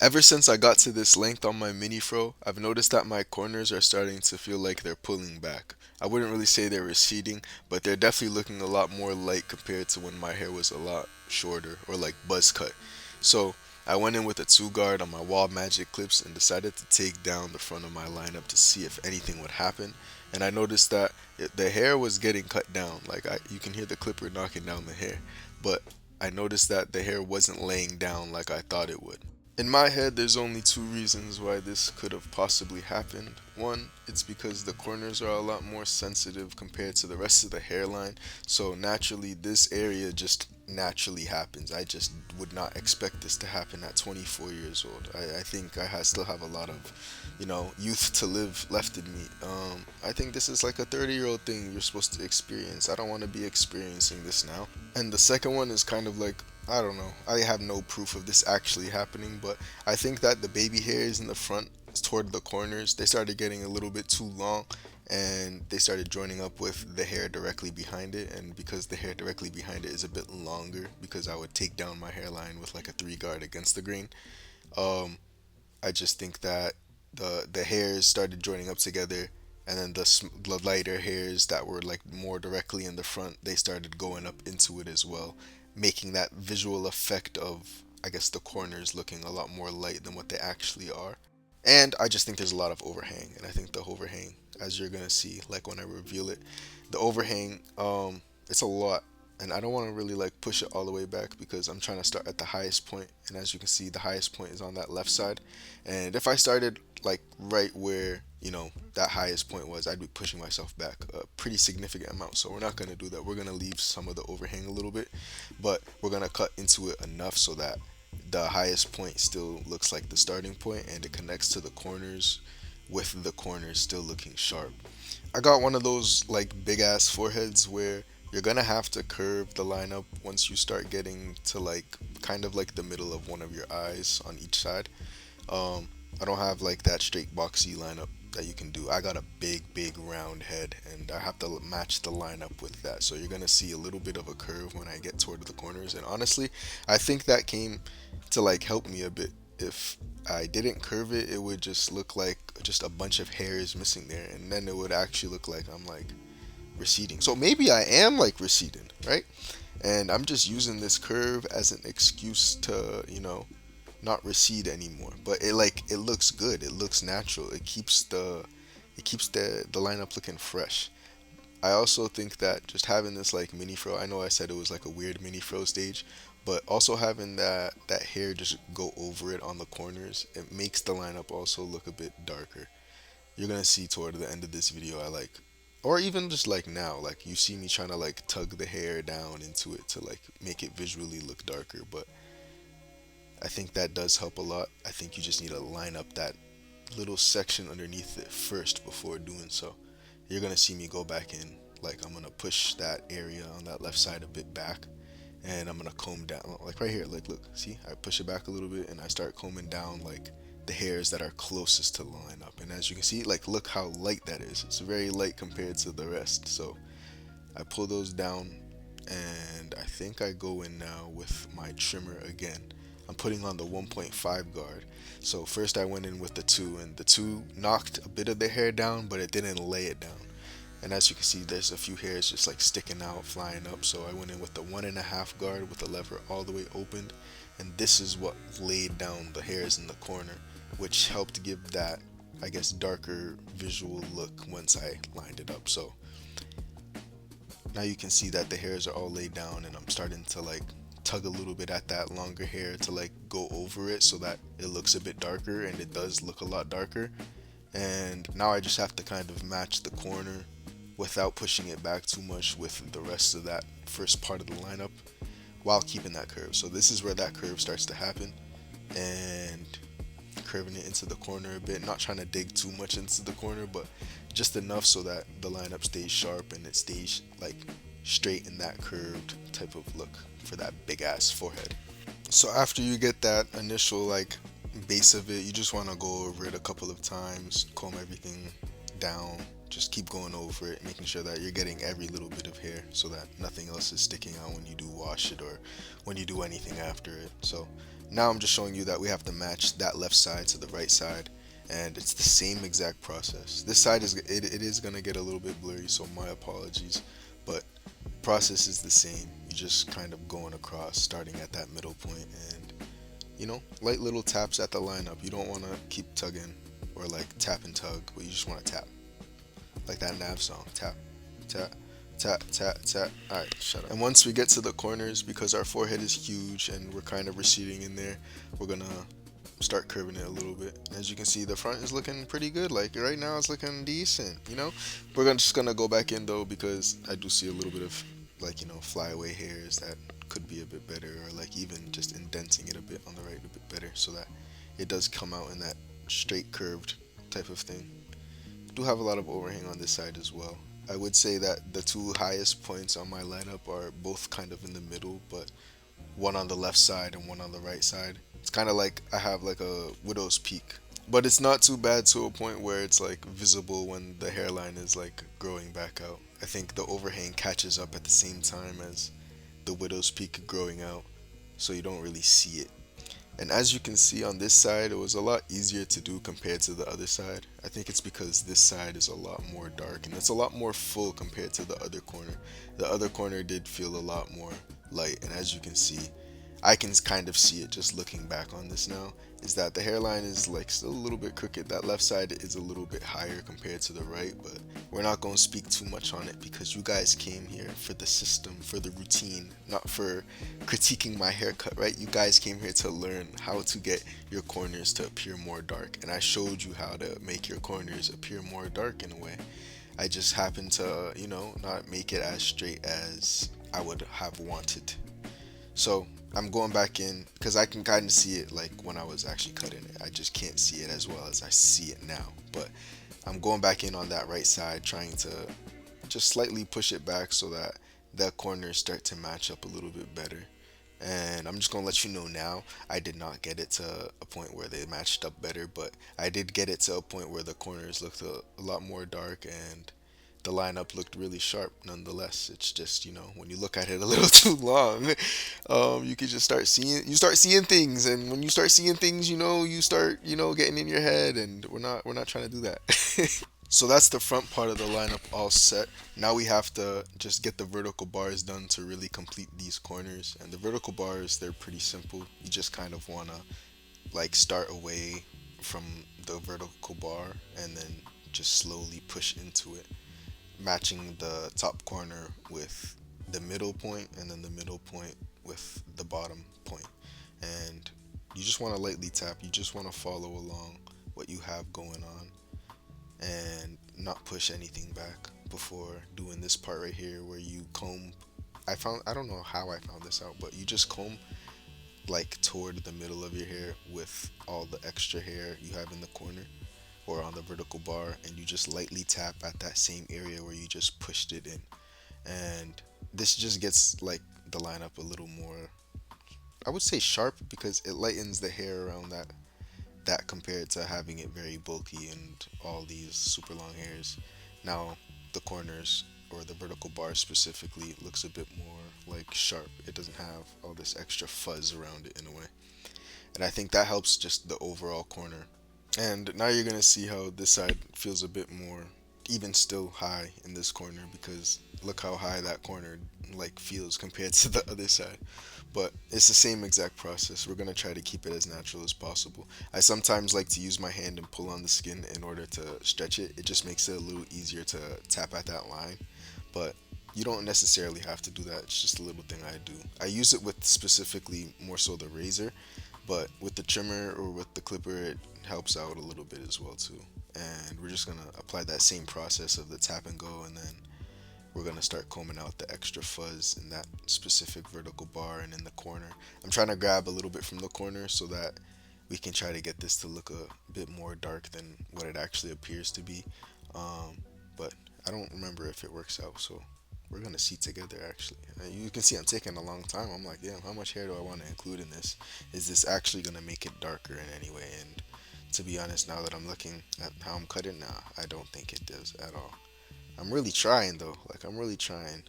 Ever since I got to this length on my mini fro, I've noticed that my corners are starting to feel like they're pulling back. I wouldn't really say they're receding, but they're definitely looking a lot more light compared to when my hair was a lot shorter or like buzz cut. So I went in with a two guard on my wall magic clips and decided to take down the front of my lineup to see if anything would happen. And I noticed that the hair was getting cut down. You can hear the clipper knocking down the hair, but I noticed that the hair wasn't laying down like I thought it would. In my head, there's only two reasons why this could have possibly happened. One, it's because the corners are a lot more sensitive compared to the rest of the hairline, so naturally, this area just naturally happens. I just would not expect this to happen at 24 years old. I think still have a lot of, youth to live left in me. I think this is like a 30-year-old thing you're supposed to experience. I don't want to be experiencing this now. And the second one is kind of like, I don't know. I have no proof of this actually happening, but I think that the baby hairs in the front toward the corners, they started getting a little bit too long and they started joining up with the hair directly behind it. And because the hair directly behind it is a bit longer, because I would take down my hairline with like a three guard against the grain, um, I just think that the hairs started joining up together, and then the lighter hairs that were like more directly in the front, they started going up into it as well, making that visual effect of, I guess, the corners looking a lot more light than what they actually are. And I just think there's a lot of overhang, and I think the overhang, as you're gonna see, like when I reveal it, the overhang, it's a lot, and I don't want to really like push it all the way back because I'm trying to start at the highest point, and as you can see, the highest point is on that left side, and if I started like right where that highest point was, I'd be pushing myself back a pretty significant amount. So we're not gonna do that. We're gonna leave some of the overhang a little bit, but we're gonna cut into it enough so that the highest point still looks like the starting point and it connects to the corners with the corners still looking sharp. I got one of those like big ass foreheads where you're gonna have to curve the lineup once you start getting to like kind of like the middle of one of your eyes on each side. Um, I don't have like that straight boxy lineup that you can do. I got a big round head and I have to match the lineup with that. So you're gonna see a little bit of a curve when I get toward the corners. And honestly, I think that came to like help me a bit. If I didn't curve it, it would just look like just a bunch of hairs missing there, and then it would actually look like I'm like receding. So maybe I am like receding, right? And I'm just using this curve as an excuse to, not recede anymore. But it looks good. It looks natural. It keeps the lineup looking fresh. I also think that just having this like mini fro, I know I said it was like a weird mini fro stage, but also having that hair just go over it on the corners, it makes the lineup also look a bit darker. You're gonna see toward the end of this video, or even just like now, like you see me trying to like tug the hair down into it to like make it visually look darker, but I think that does help a lot. I think you just need to line up that little section underneath it first before doing so. You're gonna see me go back in, like I'm gonna push that area on that left side a bit back, and I'm gonna comb down, like right here, like look, see, I push it back a little bit and I start combing down like the hairs that are closest to the lineup. And as you can see, like look how light that is. It's very light compared to the rest. So I pull those down, and I think I go in now with my trimmer again. I'm putting on the 1.5 guard. So first I went in with the 2, and the 2 knocked a bit of the hair down, but it didn't lay it down. And as you can see, there's a few hairs just like sticking out, flying up. So I went in with the 1.5 guard with the lever all the way opened, and this is what laid down the hairs in the corner, which helped give that, I guess, darker visual look once I lined it up. So now you can see that the hairs are all laid down, and I'm starting to like tug a little bit at that longer hair to like go over it so that it looks a bit darker, and it does look a lot darker. And now I just have to kind of match the corner without pushing it back too much with the rest of that first part of the lineup while keeping that curve. So this is where that curve starts to happen, and curving it into the corner a bit, not trying to dig too much into the corner, but just enough so that the lineup stays sharp and it stays like straight in that curved type of look for that big ass forehead. So after you get that initial like base of it, you just want to go over it a couple of times, comb everything down, just keep going over it, making sure that you're getting every little bit of hair so that nothing else is sticking out when you do wash it or when you do anything after it. So Now I'm just showing you that we have to match that left side to the right side, and it's the same exact process. This side it is gonna get a little bit blurry, so my apologies, but process is the same. You just kind of going across, starting at that middle point, and light little taps at the lineup. You don't want to keep tugging or like tap and tug, but you just want to tap, like that Nav song. Tap, tap, tap, tap, tap. All right, shut up. And once we get to the corners, because our forehead is huge and we're kind of receding in there, we're gonna start curving it a little bit. As you can see, the front is looking pretty good. Like right now, it's looking decent. We're just gonna go back in though, because I do see a little bit of like flyaway hairs that could be a bit better, or like even just indenting it a bit on the right a bit better, so that it does come out in that straight curved type of thing. Do have a lot of overhang on this side as well. I would say that the two highest points on my lineup are both kind of in the middle, but one on the left side and one on the right side. It's kind of like I have like a widow's peak, but it's not too bad to a point where it's like visible when the hairline is like growing back out. I think the overhang catches up at the same time as the widow's peak growing out, so you don't really see it. And as you can see on this side, it was a lot easier to do compared to the other side. I think it's because this side is a lot more dark and it's a lot more full compared to the other corner. The other corner did feel a lot more light, and as you can see, I can kind of see it just looking back on this now, is that the hairline is like still a little bit crooked. That left side is a little bit higher compared to the right, but we're not going to speak too much on it because you guys came here for the system, for the routine, not for critiquing my haircut, right? You guys came here to learn how to get your corners to appear more dark, and I showed you how to make your corners appear more dark in a way. I just happened to, not make it as straight as I would have wanted. So I'm going back in because I can kind of see it like when I was actually cutting it. I just can't see it as well as I see it now. But I'm going back in on that right side, trying to just slightly push it back so that the corners start to match up a little bit better. And I'm just gonna let you know now, I did not get it to a point where they matched up better, but I did get it to a point where the corners looked a lot more dark and the lineup looked really sharp nonetheless. It's just, when you look at it a little too long, you could just start seeing things, and when you start seeing things, you start, getting in your head, and we're not trying to do that. So that's the front part of the lineup all set. Now we have to just get the vertical bars done to really complete these corners. And the vertical bars, they're pretty simple. You just kind of want to like start away from the vertical bar and then just slowly push into it, matching the top corner with the middle point and then the middle point with the bottom point. And you just want to lightly tap. You just want to follow along what you have going on and not push anything back before doing this part right here where you comb. I don't know how I found this out, but you just comb like toward the middle of your hair with all the extra hair you have in the corner or on the vertical bar, and you just lightly tap at that same area where you just pushed it in. And this just gets like the lineup a little more, I would say, sharp, because it lightens the hair around that compared to having it very bulky and all these super long hairs. Now the corners, or the vertical bar specifically, looks a bit more like sharp. It doesn't have all this extra fuzz around it in a way. And I think that helps just the overall corner. And now you're gonna see how this side feels a bit more even still high in this corner, because look how high that corner like feels compared to the other side. But it's the same exact process. We're gonna try to keep it as natural as possible. I sometimes like to use my hand and pull on the skin in order to stretch it. It just makes it a little easier to tap at that line. But you don't necessarily have to do that. It's just a little thing I do. I use it with specifically more so the razor, but with the trimmer or with the clipper, it helps out a little bit as well too. And we're just gonna apply that same process of the tap and go, and then we're gonna start combing out the extra fuzz in that specific vertical bar and in the corner. I'm trying to grab a little bit from the corner so that we can try to get this to look a bit more dark than what it actually appears to be. But I don't remember if it works out, so we're gonna see together actually. You can see I'm taking a long time. I'm like, damn, how much hair do I want to include in this? Is this actually gonna make it darker in any way? And to be honest, now that I'm looking at how I'm cutting, nah, I don't think it does at all. I'm really trying though, like I'm really trying.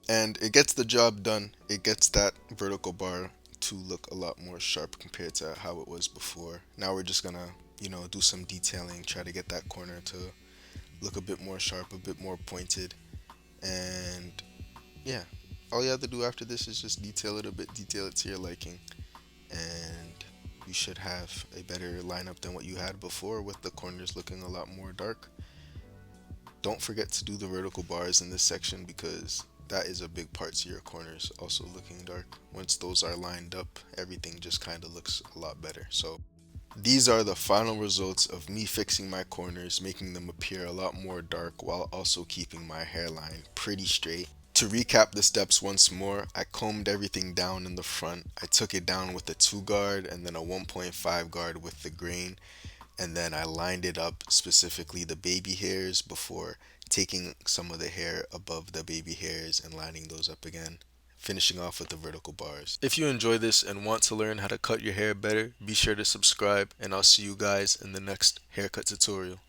And it gets the job done. It gets that vertical bar to look a lot more sharp compared to how it was before. Now we're just gonna, do some detailing, try to get that corner to look a bit more sharp, a bit more pointed. And yeah, all you have to do after this is just detail it a bit, detail it to your liking, and you should have a better lineup than what you had before with the corners looking a lot more dark. Don't forget to do the vertical bars in this section because that is a big part to your corners also looking dark. Once those are lined up, everything just kind of looks a lot better. So these are the final results of me fixing my corners, making them appear a lot more dark while also keeping my hairline pretty straight. To recap the steps once more, I combed everything down in the front. I took it down with a 2 guard and then a 1.5 guard with the grain, and then I lined it up, specifically the baby hairs, before taking some of the hair above the baby hairs and lining those up again, finishing off with the vertical bars. If you enjoy this and want to learn how to cut your hair better, be sure to subscribe, and I'll see you guys in the next haircut tutorial.